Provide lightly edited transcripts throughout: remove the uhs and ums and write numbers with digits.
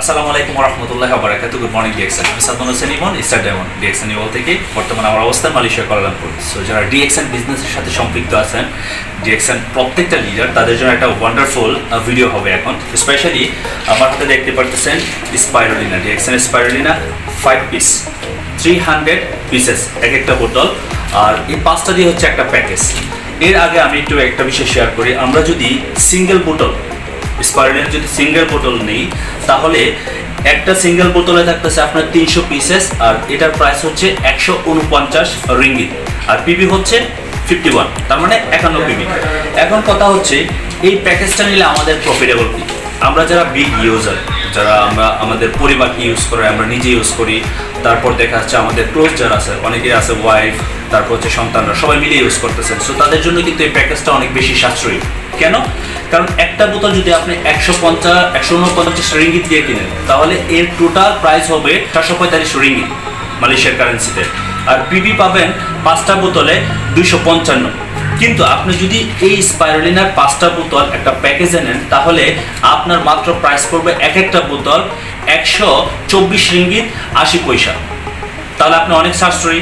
আসসালামু আলাইকুম ওয়া রাহমাতুল্লাহি ওয়া বারাকাতুহু। Good morning DXN. আমি Salman Hossain Emon, star diamond DXN ইমন থেকে। বর্তমানে আমার অবস্থান মালয়েশিয়া কুয়ালালামপুর। সো যারা ডিএক্সএন বিজনেসের সাথে সম্পৃক্ত আছেন, ডিএক্সএন প্রত্যেকটা লিডার, তাদের জন্য একটা ওয়ান্ডারফুল ভিডিও হবে এখন। স্পেশালি আমার হাতে দেখতে পারতেছেন spirulina, DXN spirulina 5 piece, 300 pieces এক একটা বোতল, আর এই 5টা দিয়ে হচ্ছে একটা প্যাকেজ। এর আগে আমি একটু একটা বিষয় শেয়ার করি। আমরা যদি সিঙ্গেল বোতল স্পাইরুলিনার যদি সিঙ্গেল বোতল নেই, তাহলে একটা সিঙ্গেল বোতলে থাকতেছে আপনার 300 পিসেস, আর এটার প্রাইস হচ্ছে 149 রিঙ্গিত, আর পিবি হচ্ছে 51, তার মানে 51 পিবি। এখন কথা হচ্ছে এই প্যাকেজটা নিলে আমাদের প্রফিটেবল কি? আমরা যারা বিগ ইউজার, যারা আমরা আমাদের পরিবারকে ইউজ করে, আমরা নিজে ইউজ করি, তারপর দেখা যাচ্ছে আমাদের ক্লোজ যারা আছে, অনেকেই আছে ওয়াইফ, তারপর হচ্ছে সন্তানরা, সবাই মিলে ইউজ করতেছেন। সো তাদের জন্য কিন্তু এই প্যাকেজটা অনেক বেশি সাশ্রয়ী। কেন? কারণ একটা বোতল যদি আপনি 149 রিঙ্গিত দিয়ে কিনেন, তাহলে এর টোটাল প্রাইস হবে 445 রিঙ্গিত মালয়েশিয়ার কারেন্সিতে, আর পিবি পাবেন 5টা বোতলে 255। কিন্তু আপনি যদি এই স্পাইরুলিনার 5টা বোতল একটা প্যাকেজে নেন, তাহলে আপনার মাত্র প্রাইস পড়বে এক একটা বোতল 124 রিঙ্গিত 80 পয়সা। তাহলে আপনি অনেক সাশ্রয়ী,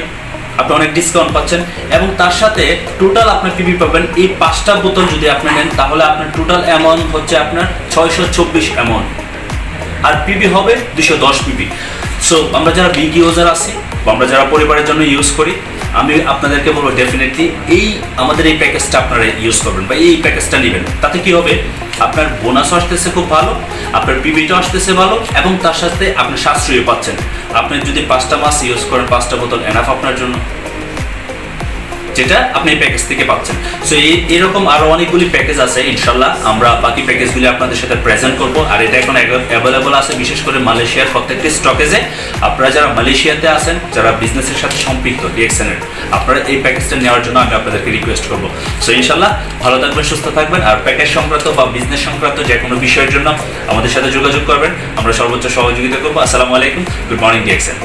আপনি অনেক ডিসকাউন্ট পাচ্ছেন, এবং তার সাথে টোটাল আপনার পিবি পাবেন। এই 5টা বোতল যদি আপনি নেন, তাহলে আপনার টোটাল অ্যামাউন্ট হচ্ছে আপনার 624 অ্যামাউন্ট, আর পিবি হবে 210 পিবি। সো আমরা যারা বিগ ইউজার আছি, বা আমরা যারা পরিবারের জন্য ইউজ করি, আমি আপনাদেরকে বলবো ডেফিনেটলি আমাদের এই প্যাকেজটা আপনারা ইউজ করবেন, বা এই প্যাকেজটা নেবেন। তাতে কি হবে, আপনার বোনাসও আসতেছে খুব ভালো, আপনার পিবিটাও আসতেছে ভালো, এবং তার সাথে আপনি সাশ্রয় পাচ্ছেন। আপনি যদি 5টা মাস ইউজ করেন, 5টা বোতল এনাফ আপনার জন্য, যেটা আপনি এই প্যাকেজ থেকে পাচ্ছেন। সো এরকম আরও অনেকগুলি প্যাকেজ আছে। ইনশাল্লাহ আমরা বাকি প্যাকেজগুলি আপনাদের সাথে প্রেজেন্ট করবো, আর এটা এখন অ্যাভেলেবল আছে বিশেষ করে মালয়েশিয়ার প্রত্যেকটি স্টকেজে। আপনারা যারা মালয়েশিয়াতে আছেন, যারা বিজনেসের সাথে সম্পৃক্ত ডিএক্সএনের, আপনারা এই প্যাকেজটা নেওয়ার জন্য আমি আপনাদেরকে রিকোয়েস্ট করবো। সো ইনশাল্লাহ ভালো থাকবেন, সুস্থ থাকবেন, আর প্যাকেজ সংক্রান্ত বা বিজনেস সংক্রান্ত যে কোনো বিষয়ের জন্য আমাদের সাথে যোগাযোগ করবেন, আমরা সর্বোচ্চ সহযোগিতা করবো। আসসালামু আলাইকুম, গুড মর্নিং ডিএক্সএন।